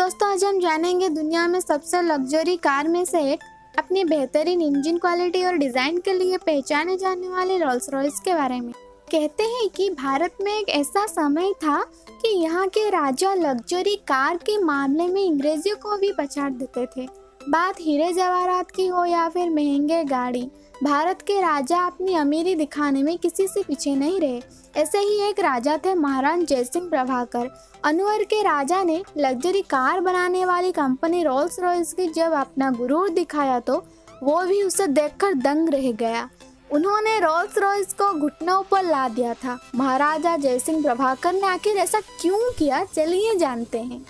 दोस्तों आज हम जानेंगे दुनिया में सबसे लग्जरी कार में से एक, अपनी बेहतरीन इंजन क्वालिटी और डिजाइन के लिए पहचाने जाने वाले रोल्स रॉयस के बारे में। कहते हैं कि भारत में एक ऐसा समय था कि यहाँ के राजा लग्जरी कार के मामले में अंग्रेजियों को भी पछाड़ देते थे। बात हीरे जवाहरात की हो या फिर महंगे गाड़ी, भारत के राजा अपनी अमीरी दिखाने में किसी से पीछे नहीं रहे। ऐसे ही एक राजा थे महाराज जयसिंह प्रभाकर। अनवर के राजा ने लग्जरी कार बनाने वाली कंपनी रोल्स रॉयस की जब अपना गुरूर दिखाया तो वो भी उसे देखकर दंग रह गया। उन्होंने रोल्स रॉयस को घुटनों पर ला दिया था। महाराजा जयसिंह प्रभाकर ने आखिर ऐसा क्यों किया, चलिए जानते हैं।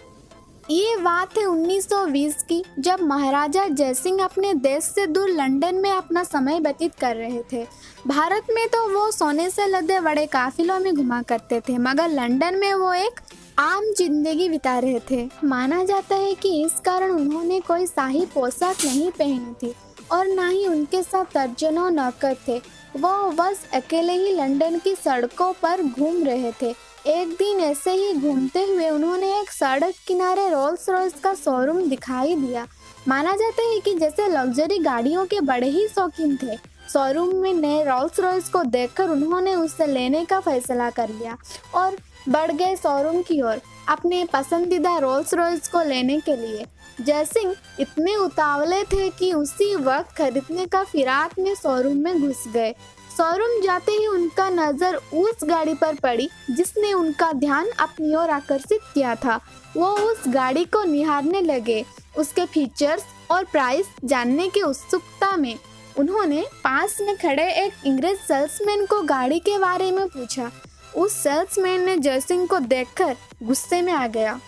ये बात है 1920 की, जब महाराजा जयसिंह अपने देश से दूर लंदन में अपना समय व्यतीत कर रहे थे। भारत में तो वो सोने से लदे बड़े काफिलों में घुमा करते थे, मगर लंदन में वो एक आम जिंदगी बिता रहे थे। माना जाता है कि इस कारण उन्होंने कोई शाही पोशाक नहीं पहनी थी और ना ही उनके साथ दर्जनों नौकर थे। वो बस अकेले ही लंदन की सड़कों पर घूम रहे थे। एक दिन ऐसे ही घूमते हुए उन्होंने एक सड़क किनारे रोल्स रॉयस का शोरूम दिखाई दिया। माना जाता है कि जैसे लग्जरी गाड़ियों के बड़े ही शौकीन थे। शोरूम में नए रोल्स रॉयस को देखकर उन्होंने उसे लेने का फैसला कर लिया और बढ़ गए शोरूम की ओर अपने पसंदीदा रोल्स रॉयस को लेने के लिए। जयसिंह इतने उतावले थे कि उसी वक्त खरीदने का फिराक में शोरूम में घुस गए। शोरूम जाते ही उनका नजर उस गाड़ी पर पड़ी जिसने उनका ध्यान अपनी ओर आकर्षित किया था। वो उस गाड़ी को निहारने लगे। उसके फीचर्स और प्राइस जानने की उत्सुकता में उन्होंने पास में खड़े एक अंग्रेज सेल्समैन को गाड़ी के बारे में पूछा। उस सेल्समैन ने जयसिंह को देखकर गुस्से में आ गया,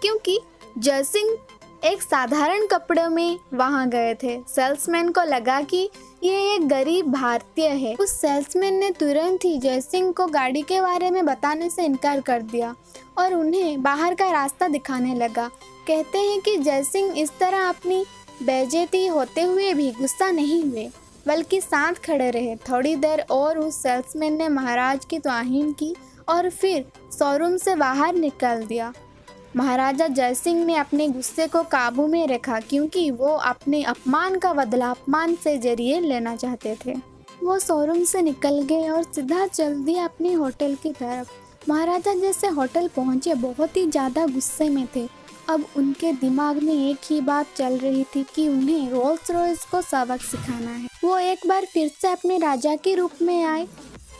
क्योंकि जयसिंह एक साधारण कपड़े में वहां गए थे। सेल्समैन को लगा कि ये एक गरीब भारतीय है। उस सेल्समैन ने तुरंत ही जयसिंह को गाड़ी के बारे में बताने से इनकार कर दिया और उन्हें बाहर का रास्ता दिखाने लगा। कहते हैं कि जयसिंह इस तरह अपनी बेइज्जती होते हुए भी गुस्सा नहीं हुए, बल्कि साथ खड़े रहे। थोड़ी देर और उस सेल्समैन ने महाराज की तौहीन की और फिर शोरूम से बाहर निकाल दिया। महाराजा जयसिंह ने अपने गुस्से को काबू में रखा, क्योंकि वो अपने अपमान का बदला अपमान से जरिए लेना चाहते थे। वो शोरूम से निकल गए और सीधा चल दिए अपने होटल की तरफ। महाराजा जैसे होटल पहुंचे बहुत ही ज़्यादा गुस्से में थे। अब उनके दिमाग में एक ही बात चल रही थी कि उन्हें रोल्स रॉयस को सबक सिखाना है। वो एक बार फिर से अपने राजा के रूप में आए।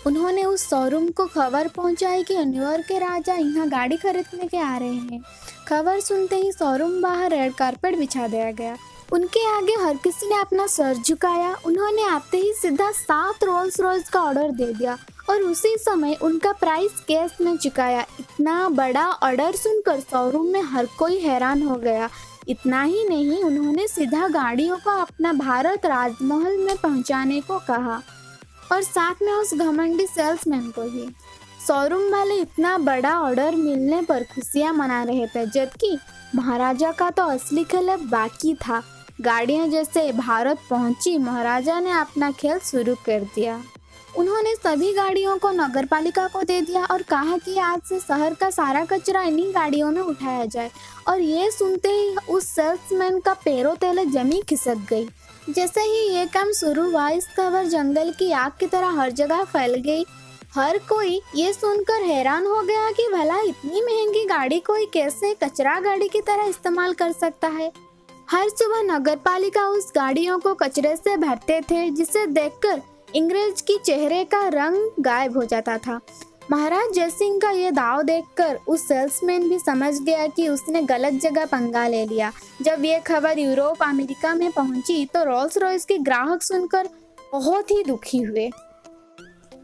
उन्होंने उस शोरूम को खबर पहुंचाई कि अनवर के राजा यहाँ गाड़ी खरीदने के आ रहे हैं। खबर सुनते ही शोरूम बाहर रेड कारपेट बिछा दिया गया। उनके आगे हर किसी ने अपना सर झुकाया। उन्होंने आते ही सीधा 7 रोल्स रॉयस का ऑर्डर दे दिया और उसी समय उनका प्राइस कैश में चुकाया। इतना बड़ा ऑर्डर सुनकर शोरूम में हर कोई हैरान हो गया। इतना ही नहीं, उन्होंने सीधा गाड़ियों को अपना भारत राजमहल में पहुंचाने को कहा और साथ में उस घमंडी सेल्समैन को भी। शोरूम वाले इतना बड़ा ऑर्डर मिलने पर खुशियां मना रहे थे, जबकि महाराजा का तो असली खेल अब बाकी था। गाड़ियां जैसे भारत पहुंची, महाराजा ने अपना खेल शुरू कर दिया। उन्होंने सभी गाड़ियों को नगरपालिका को दे दिया और कहा कि आज से शहर का सारा कचरा इन्हीं गाड़ियों में उठाया जाए। और ये सुनते ही उस सेल्समैन का पैरों तले जमीन खिसक गई। जैसे ही ये काम शुरू हुआ, इस खबर जंगल की आग की तरह हर जगह फैल गई। हर कोई ये सुनकर हैरान हो गया कि भला इतनी महंगी गाड़ी कोई कैसे कचरा गाड़ी की तरह इस्तेमाल कर सकता है। हर सुबह नगरपालिका उस गाड़ियों को कचरे से भरते थे, जिसे देखकर अंग्रेज की चेहरे का रंग गायब हो जाता था। महाराज जयसिंह का ये दाव देखकर उस सेल्समैन भी समझ गया कि उसने गलत जगह पंगा ले लिया। जब ये खबर यूरोप अमेरिका में पहुंची तो रोल्स रॉयस के ग्राहक सुनकर बहुत ही दुखी हुए।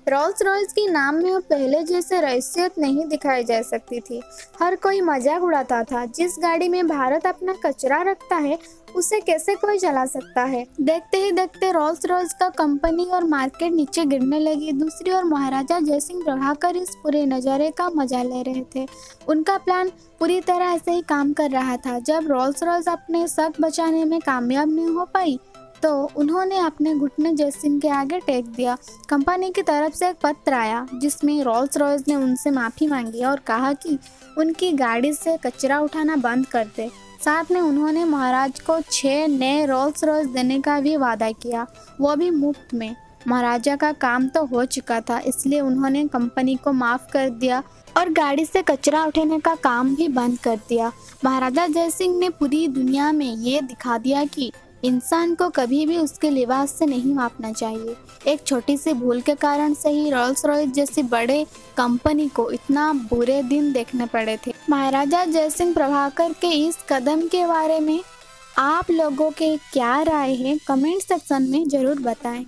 रोल्स रॉयस के नाम में अब पहले जैसे रहस्यत नहीं दिखाई जा सकती थी। हर कोई मजाक उड़ाता था, जिस गाड़ी में भारत अपना कचरा रखता है उसे कैसे कोई चला सकता है। देखते ही देखते रोल्स रॉयस का कंपनी और मार्केट नीचे गिरने लगी। दूसरी ओर महाराजा जयसिंह प्रभाकर इस पूरे नज़ारे का मजा ले रहे थे। उनका प्लान पूरी तरह ऐसे ही काम कर रहा था। जब रोल्स रॉयस अपने शक बचाने में कामयाब नहीं हो पाई तो उन्होंने अपने घुटने जयसिंह के आगे टेक दिया। कंपनी की तरफ से एक पत्र आया जिसमें रोल्स रॉयस ने उनसे माफ़ी मांगी और कहा कि उनकी गाड़ी से कचरा उठाना बंद कर दे। साथ में उन्होंने महाराज को 6 नए रोल्स रॉयस देने का भी वादा किया, वो भी मुफ्त में। महाराजा का काम तो हो चुका था, इसलिए उन्होंने कंपनी को माफ़ कर दिया और गाड़ी से कचरा उठाने का काम भी बंद कर दिया। महाराजा जयसिंह ने पूरी दुनिया में ये दिखा दिया कि इंसान को कभी भी उसके लिबास से नहीं मापना चाहिए। एक छोटी सी भूल के कारण से ही रोल्स रॉयस जैसी बड़े कंपनी को इतना बुरे दिन देखने पड़े थे। महाराजा जयसिंह प्रभाकर के इस कदम के बारे में आप लोगों के क्या राय है, कमेंट सेक्शन में ज़रूर बताएं।